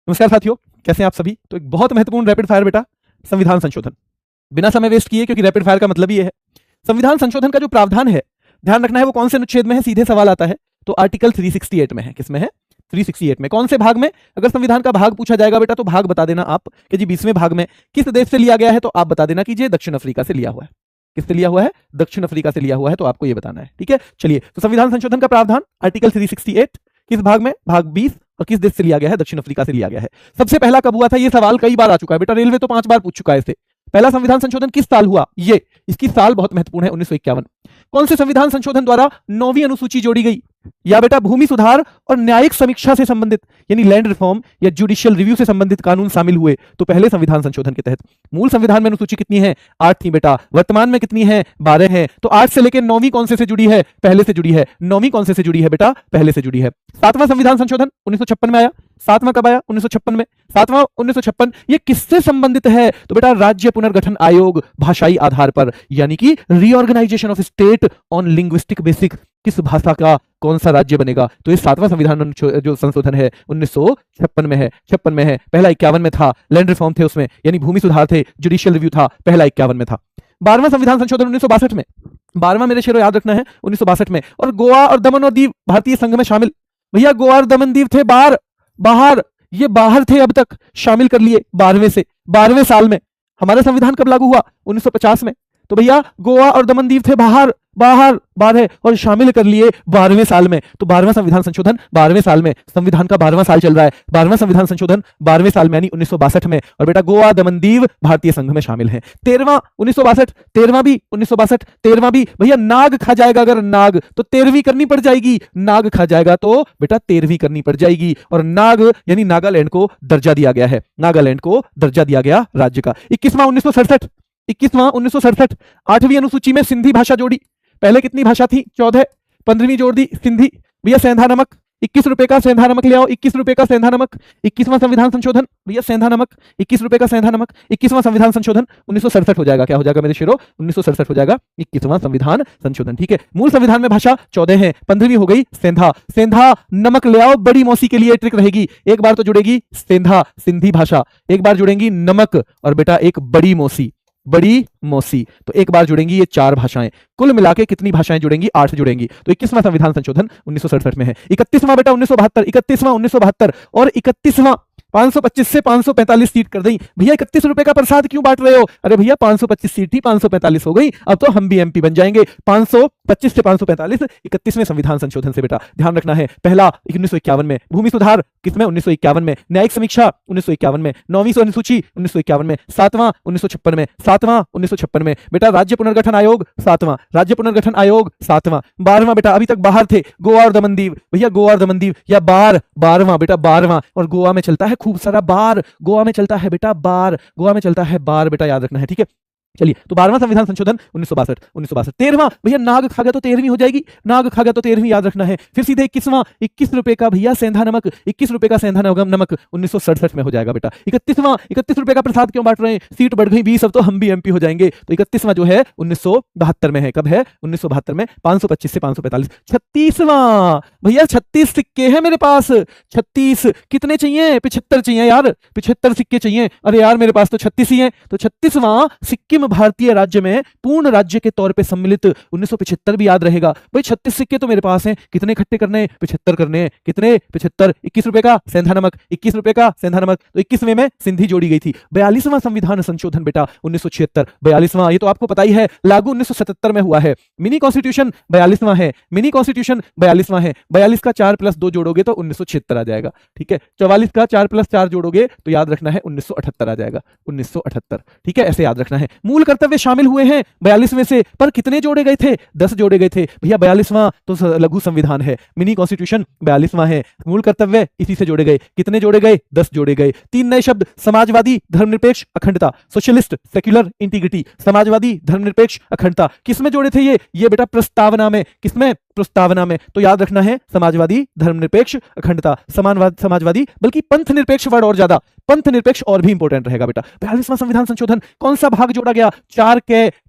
नमस्कार साथियों, कैसे हैं आप सभी। तो एक बहुत महत्वपूर्ण रैपिड फायर बेटा संविधान संशोधन, बिना समय वेस्ट किए, क्योंकि रैपिड फायर का मतलब ही है संविधान संशोधन का जो प्रावधान है, ध्यान रखना है वो कौन से अनुच्छेद में है। सीधे सवाल आता है तो आर्टिकल 368 में है। किसमें है? 368 में। कौन से भाग में? अगर संविधान का भाग पूछा जाएगा बेटा तो भाग बता देना आप कि जी 20वें भाग में किस देश से लिया गया है, तो आप बता देना कि ये दक्षिण अफ्रीका से लिया हुआ है। किससे लिया हुआ है? दक्षिण अफ्रीका से लिया हुआ है, तो आपको ये बताना है। ठीक है, चलिए। तो संविधान संशोधन का प्रावधान आर्टिकल 368 किस भाग में? भाग 20। और किस देश से लिया गया है? दक्षिण अफ्रीका से लिया गया है। सबसे पहला कब हुआ था? ये सवाल कई बार आ चुका है बेटा, रेलवे तो 5 बार पूछ चुका है इससे। पहला संविधान संशोधन किस साल हुआ? ये इसकी साल बहुत महत्वपूर्ण है, 1951। कौन से संविधान संशोधन द्वारा 9वीं अनुसूची जोड़ी गई? या बेटा भूमि सुधार और न्यायिक समीक्षा से संबंधित यानी लैंड रिफॉर्म या जुडिशियल रिव्यू से संबंधित कानून शामिल हुए तो पहले संविधान संशोधन के तहत। मूल संविधान में अनुसूची कितनी है? 8 थी बेटा। वर्तमान में कितनी है? 12 है। तो 8 से लेकर 9वीं कौन से जुड़ी है? पहले से जुड़ी है। 9वीं कौन से जुड़ी है बेटा? पहले से जुड़ी है। 7वां संविधान संशोधन 1956 में आया। 7वां कब आया? 1956 में। 7वां 1956 ये किससे संबंधित है? तो बेटा राज्य पुनर्गठन आयोग भाषाई आधार पर, यानी कि reorganisation of state on linguistic basic. किस भाषा का कौन सा राज्य बनेगा? तो ये 7वां संविधान जो संशोधन है 1956 में है। 56 में है। पहला 51 में था, लैंड रिफॉर्म थे उसमें, यानी भूमि सुधार थे, जुडिशियल रिव्यू था, पहला 51 में था। 12वां संविधान संशोधन 1962 में। 12वां मेरे शेरों याद रखना है 1962 में। और गोवा और दमन और दीव भारतीय संघ में शामिल। भैया गोवा और दमन दीव थे बाहर, ये बाहर थे, अब तक शामिल कर लिए 12वें साल में। हमारा संविधान कब लागू हुआ? 1950 में। तो भैया गोवा और दमन दीव थे बाहर और शामिल कर लिए 12वें साल में। तो 12वां संविधान संशोधन 12वें साल में, संविधान का 12वां साल चल रहा है, 12वां संविधान संशोधन 12वें साल में यानी 1962 में। और बेटा गोवा दमन दीव भारतीय संघ में शामिल हैं। 13वां 1962, 13वां भी 1962, 13वां भी। भैया नाग खा जाएगा अगर नाग, तो 13वीं करनी पड़ जाएगी। नाग खा जाएगा तो बेटा 13वीं करनी पड़ जाएगी। और नाग यानी नागालैंड को दर्जा दिया गया है, नागालैंड को दर्जा दिया गया राज्य का। 21वां 1967, 8वीं अनुसूची में सिंधी भाषा जोड़ी। पहले कितनी भाषा थी? 14। 15वीं जोड़ दी सिंधी। भैया सेंधा नमक 21 रुपए का सेंधा नमक ले आओ, 21 रुपए का सेंधा नमक। 21वां संविधान संशोधन भैया सेंधा नमक 21 रुपए का सेंधा नमक। 21वां संविधान संशोधन 1967 हो जाएगा। क्या हो जाएगा मेरे शेरों? 1967 हो जाएगा 21वां संविधान संशोधन। ठीक है, मूल संविधान में भाषा 14 है, 15वीं हो गई सेंधा नमक ले आओ। बड़ी मौसी के लिए ट्रिक रहेगी, एक बार तो जुड़ेगी सेंधा सिंधी भाषा, एक बार जुड़ेंगी नमक, और बेटा एक बड़ी मौसी, तो एक बार जुड़ेंगी ये 4 भाषाएं। कुल मिला के कितनी भाषाएं जुड़ेंगी? 8 जुड़ेंगी। तो 21वां संविधान संशोधन 1967 में है। 31वां बेटा 1972 और 31वां 525 से 545 सीट कर दी। भैया 31 रुपए का प्रसाद क्यों बांट रहे हो? अरे भैया 525 सीट थी, 545 हो गई, अब तो हम भी एमपी बन जाएंगे। 525 से 545 31वें संविधान संशोधन से बेटा ध्यान रखना है। पहला 1951 में, भूमि सुधार किसमें? 1951 में, न्यायिक समीक्षा 1951 में, 9वीं अनुसूची 1951 में, 7वां 1956 में, बेटा राज्य पुनर्गठन आयोग 7वां, राज्य पुनर्गठन आयोग 7वां। 12वां बेटा अभी तक बाहर थे, गोवा और दमन दीव। भैया गोवा और दमन दीव या 12वां बेटा 12वां। और गोवा में चलता है खूब सारा बार, गोवा में चलता है बेटा बार, गोवा में चलता है बार, बेटा याद रखना है। ठीक है, चलिए। तो 12वां संविधान संशोधन 1962। 13वां भैया नाग खा गया तो 13वीं हो जाएगी, नाग खा गया तो 13वीं याद रखना है। फिर सीधे 21वां 21 रुपए का भैया सेंधा नमक, 21 रुपए का सेंधा नमक 1967 में हो जाएगा बेटा। 31वां 31 रुपए का प्रसाद क्यों बांट रहे हैं? सीट बढ़ गई 20, अब तो हम भी एमपी हो जाएंगे। तो 31वां जो है 1972 में है। कब है? 1972 में, 525 से 545। 36वां भैया 36 सिक्के हैं मेरे पास, 36 कितने चाहिए? 75 चाहिए यार, 75 सिक्के चाहिए। अरे यार मेरे पास तो 36 ही है। तो 36वां सिक्किम भारतीय राज्य में पूर्ण राज्य के तौर पे सम्मिलित 1975 भी याद रहेगा। भाई 36 सिक्के तो मेरे पास हैं, कितने इकट्ठे करने? 75 करने हैं। कितने? 75। 21 रुपए का सेंधा नमक, 21 रुपए का सेंधा नमक। तो 21वें में सिंधी जोड़ी गई थी। 42वां संविधान संशोधन बेटा 1976। 42वां ये तो आपको पता ही है, लागू 1977 में हुआ है। मिनी कॉन्स्टिट्यूशन 42वां है, मिनी कॉन्स्टिट्यूशन 42वां है। 42 का 4 + 2 जोड़ोगे तो 1976 आ जाएगा। ठीक है, 44 का 4 + 4 जोड़ोगे तो याद रखना है 1978 आ जाएगा, 1978। ठीक है, ऐसे याद रखना है। मूल कर्तव्य शामिल हुए हैं 42वें से, पर कितने जोड़े गए थे? 10 जोड़े गए थे। भैया 42वां तो लघु संविधान है, मिनी कॉन्स्टिट्यूशन 42वां है, मूल कर्तव्य इसी से जोड़े गए। कितने जोड़े गए? 10 जोड़े गए। 3 नए शब्द, समाजवादी धर्मनिरपेक्ष अखंडता, सोशलिस्ट सेक्युलर इंटीग्रिटी, समाजवादी धर्मनिरपेक्ष अखंडता। किसमें जोड़े थे ये बेटा? प्रस्तावना में। किसमें? प्रस्तावना में। तो याद रखना है समाजवादी धर्मनिरपेक्ष अखंडता, समाजवादी बल्कि पंथ निरपेक्ष वर्ड और ज्यादा, पंथ निरपेक्ष और भी इंपॉर्टेंट रहेगा बेटा। 42वां संविधान संशोधन कौन सा भाग जोड़ा गया?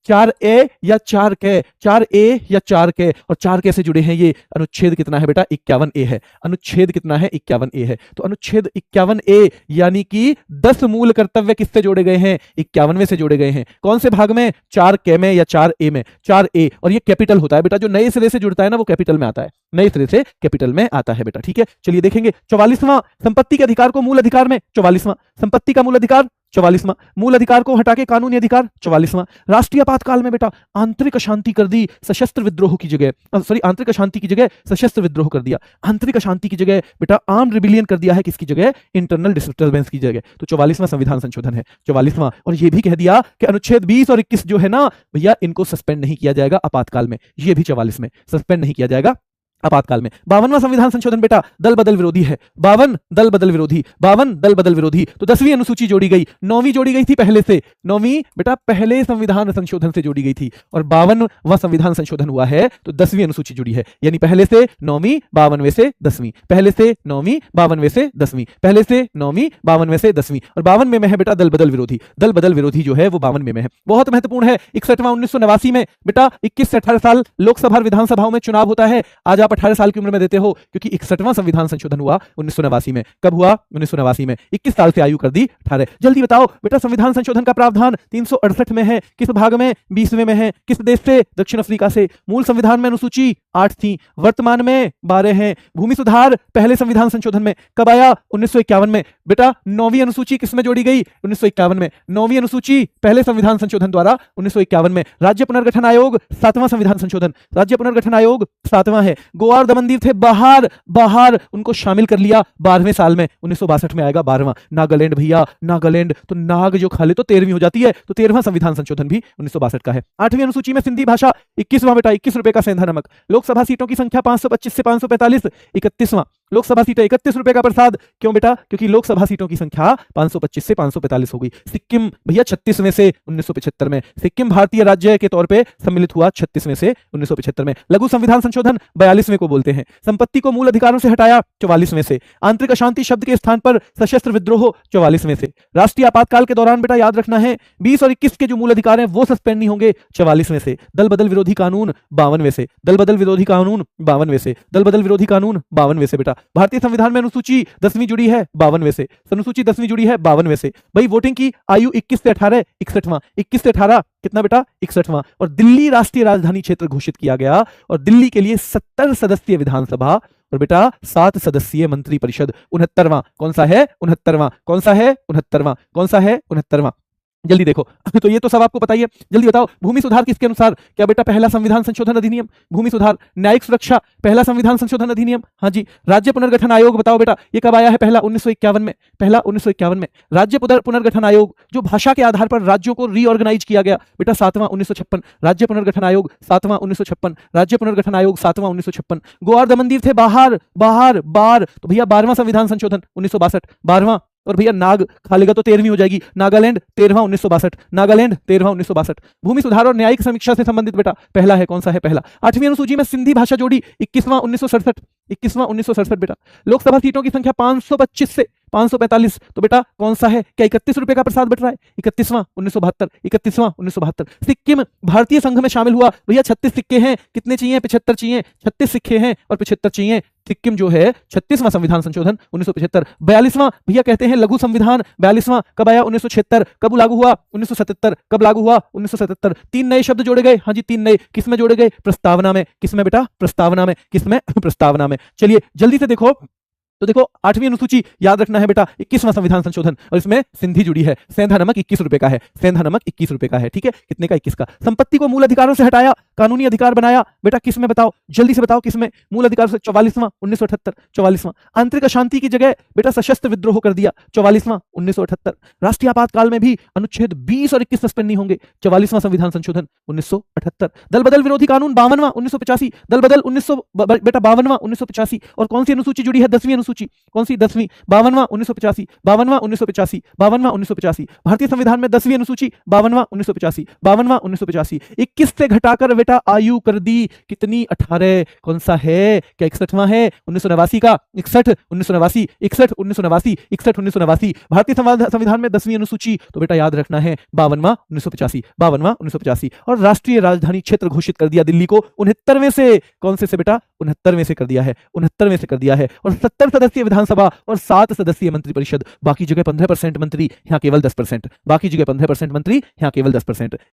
4A या 4K, 4A या 4K, और 4K से जुड़े हैं ये। अनुच्छेद कितना है बेटा? 51A है। अनुच्छेद कितना है? 51A है। तो अनुच्छेद 51A यानी कि 10 मूल कर्तव्य किससे जोड़े गए हैं? 51वें से जोड़े गए हैं। कौन से भाग में? 4K में या 4A में? 4A, और ये कैपिटल होता है बेटा, जो नए सिरे से जुड़ता है ना वो कैपिटल में आता है, नए सिरे से कैपिटल में आता है बेटा, ठीक है। चलिए देखेंगे 44वां, संपत्ति के अधिकार को मूल अधिकार में, 44वां, संपत्ति का मूल अधिकार 44वां, मूल अधिकार को हटा के कानूनी अधिकार 44वां। राष्ट्रीय आपातकाल में बेटा आंतरिक अशांति कर दी सशस्त्र विद्रोह की जगह, सॉरी आंतरिक अशांति की जगह सशस्त्र विद्रोह कर दिया। आंतरिक अशांति की जगह बेटा आर्म रिबिलियन कर दिया है, किसकी जगह? इंटरनल डिस्टर्बेंस की जगह। तो 44वां संविधान संशोधन है, 44वां। और ये भी कह दिया कि अनुच्छेद 20 और 21 जो है ना भैया, इनको सस्पेंड नहीं किया जाएगा आपातकाल में, ये भी 44 में सस्पेंड नहीं किया जाएगा आपातकाल में। 52वां संविधान संशोधन बेटा दल बदल विरोधी है, 52 दल बदल विरोधी, 52 दल बदल विरोधी। तो 10वीं अनुसूची जोड़ी गई, 9वीं जोड़ी गई थी पहले से, 9वीं बेटा पहले संविधान संशोधन से जोड़ी गई थी, और 52वां संविधान संशोधन हुआ है तो 10वीं अनुसूची जुड़ी है, यानी पहले से 9वीं 52वें से 10वीं, पहले से 9वीं 52वें से 10वीं, पहले से 9वीं 52वें से 10वीं, और 52 में है बेटा दल बदल विरोधी। दल बदल विरोधी जो है वो 52 में है। बहुत महत्वपूर्ण है 61वां 1989 में बेटा 21 से 18 साल लोकसभा विधानसभाओं में चुनाव होता है। आज आप 18 साल की उम्र में देते हो, क्योंकि 61वां संविधान संशोधन हुआ 1989 में। कब हुआ? 1989 में। 21 साल से आयु कर दी 18। जल्दी बताओ बेटा, संविधान संशोधन का प्रावधान 368 में है, किस भाग में? 20वें में है। किस देश से? दक्षिण अफ्रीका से। मूल संविधान में अनुसूची 8 थी, वर्तमान में 12 हैं। भूमि सुधार पहले संविधान संशोधन में कब आया? 1951 में। बेटा 9वीं अनुसूची किस में जोड़ी गई? 1951 में। 9वीं अनुसूची पहले संविधान संशोधन द्वारा 1951 में। राज्य पुनर्गठन आयोग 7वां संविधान संशोधन, राज्य पुनर्गठन आयोग 7वां है। गोवा और दमन दीव थे बाहर, उनको शामिल कर लिया 12वें साल में, 1962 में आएगा 12वां। नागालैंड भैया, नागालैंड, तो नाग जो खा ले तो 13वीं हो जाती है, तो 13वां संविधान संशोधन भी 1962 का है। 8वीं अनुसूची में सिंधी भाषा 21वां बेटा, 21 रुपए का सेंधा नमक। लोकसभा सीटों की संख्या 525 से 545, 31वां। लोकसभा सीटें 31 रुपए का प्रसाद, क्यों बेटा? क्योंकि लोकसभा सीटों की संख्या 525 से 545 हो गई। सिक्किम भैया 36वें से 1975 में, सिक्किम भारतीय राज्य के तौर पे सम्मिलित हुआ 36वें से 1975 में। लघु संविधान संशोधन 42वें को बोलते हैं। संपत्ति को मूल अधिकारों से हटाया 44वें से। आंतरिक अशांति शब्द के स्थान पर सशस्त्र विद्रोह 44वें से। राष्ट्रीय आपातकाल के दौरान बेटा याद रखना है 20 और 21 के जो मूल अधिकार हैं वो सस्पेंड नहीं होंगे 44वें से। दल बदल विरोधी कानून 52वें से, दल बदल विरोधी कानून 52वें से, दल बदल विरोधी कानून 52वें से बेटा। भारतीय संविधान में अनुसूची 10वीं जुड़ी है 52वें से, अनुसूची 10वीं जुड़ी है 52वें से। भाई वोटिंग की आयु 21 से 18 61वां, 21 से 18 कितना बेटा? 61वां। और दिल्ली राष्ट्रीय राजधानी क्षेत्र घोषित किया गया, और दिल्ली के लिए 70 सदस्यीय विधानसभा और बेटा 7 सदस्यीय मंत्री परिषद। 69वां कौन सा है? 69वां कौन सा है? 69वां कौन सा है? 69वां। जल्दी देखो, तो ये तो सब आपको पता ही है। जल्दी बताओ, भूमि सुधार किसके अनुसार? क्या बेटा पहला संविधान संशोधन अधिनियम भूमि सुधार। न्यायिक सुरक्षा पहला संविधान संशोधन अधिनियम, हाँ जी। राज्य पुनर्गठन आयोग बताओ बेटा, ये कब आया है? पहला 1951 में, पहला 1951 में। राज्य पुनर्गठन आयोग जो भाषा के आधार पर राज्यों को रीऑर्गेनाइज किया गया बेटा 7वां 1956। राज्य पुनर्गठन आयोग 7वां 1956, राज्य पुनर्गठन आयोग 7वां 1956। गोवा और दमन दीव थे बाहर, तो भैया 12वां संविधान संशोधन 1962, 12वां। और भैया नाग खा लेगा तो 13वीं हो जाएगी। नागालैंड 13वां 1962, नागालैंड 13वां 1962। भूमि सुधार और न्यायिक समीक्षा से संबंधित बेटा पहला है, कौन सा है? पहला। 8वीं अनुसूची में सिंधी भाषा जोड़ी 21वां 1967, 21वां 1967 बेटा। लोकसभा सीटों की संख्या 525 से 545, तो बेटा कौन सा है? क्या 31 रुपए का प्रसाद बट रहा है? 31वां 1972, 31वां 1972। सिक्किम भारतीय संघ में शामिल हुआ भैया 36 सिक्के हैं, कितने चाहिए? 75 चाहिए, 36 सिक्के हैं और 75 चाहिए। सिक्किम जो है 36वां संविधान संशोधन 1975। 42वां भैया कहते हैं लघु संविधान, 42वां कब आया? 1976। कब लागू हुआ? 1977। कब लागू हुआ? 1977। 3 नए शब्द जोड़े गए, हाँ जी 3 नए। किस में जोड़े गए? प्रस्तावना में। किस में बेटा? प्रस्तावना में। किस में? प्रस्तावना में। चलिए जल्दी से देखो, तो देखो 8वीं अनुसूची याद रखना है बेटा 21वां संविधान संशोधन, और इसमें सिंधी जुड़ी है। सेंधा नमक 21 रुपए का है, सेंधा नमक 21 रुपए का है, ठीक है। कितने का? 21 का। संपत्ति को मूल अधिकारों से हटाया, कानूनी अधिकार बनाया बेटा, किस में बताओ? जल्दी से बताओ किस में? मूल अधिकार से 44वां 1978, 44वां। आंतरिक अशांति की जगह बेटा सशस्त्र विद्रोह कर दिया, 44वां 1978। राष्ट्रीय आपातकाल में भी अनुच्छेद 20 और 21 सस्पेंड नहीं होंगे, 44वां संविधान संशोधन 1978। दल बदल विरोधी कानून 52वां 1985, दल बदल 1900 बेटा 52वां 1985। और कौन सी अनुसूची जुड़ी है? 10वीं अनुसूची। कौन सी? 10वीं, 52वां 1985, 52वां 1985, 52वां 1985। भारतीय संविधान में 10वीं अनुसूची 52वां 1985, 52वां 1985। 21 से घटाकर बेटा आयु कर दी कितनी 18। कौन सा है, क्या 61वां है 1989 का? 61 1989, 61 1989, 61 1989। भारतीय संविधान में 10वीं अनुसूची तो बेटा याद रखना है 52वां 1985, 52वां 1985। और राष्ट्रीय राजधानी क्षेत्र घोषित कर दिया दिल्ली को 69वें से। कौन से बेटा? 69वें से कर दिया है, 69वें से कर दिया है। और 70 सदस्यीय विधानसभा और 7 सदस्यीय मंत्रिपरिषद। बाकी जगह 15% मंत्री, यहाँ केवल 10%। बाकी जगह 15% मंत्री, यहाँ केवल 10%।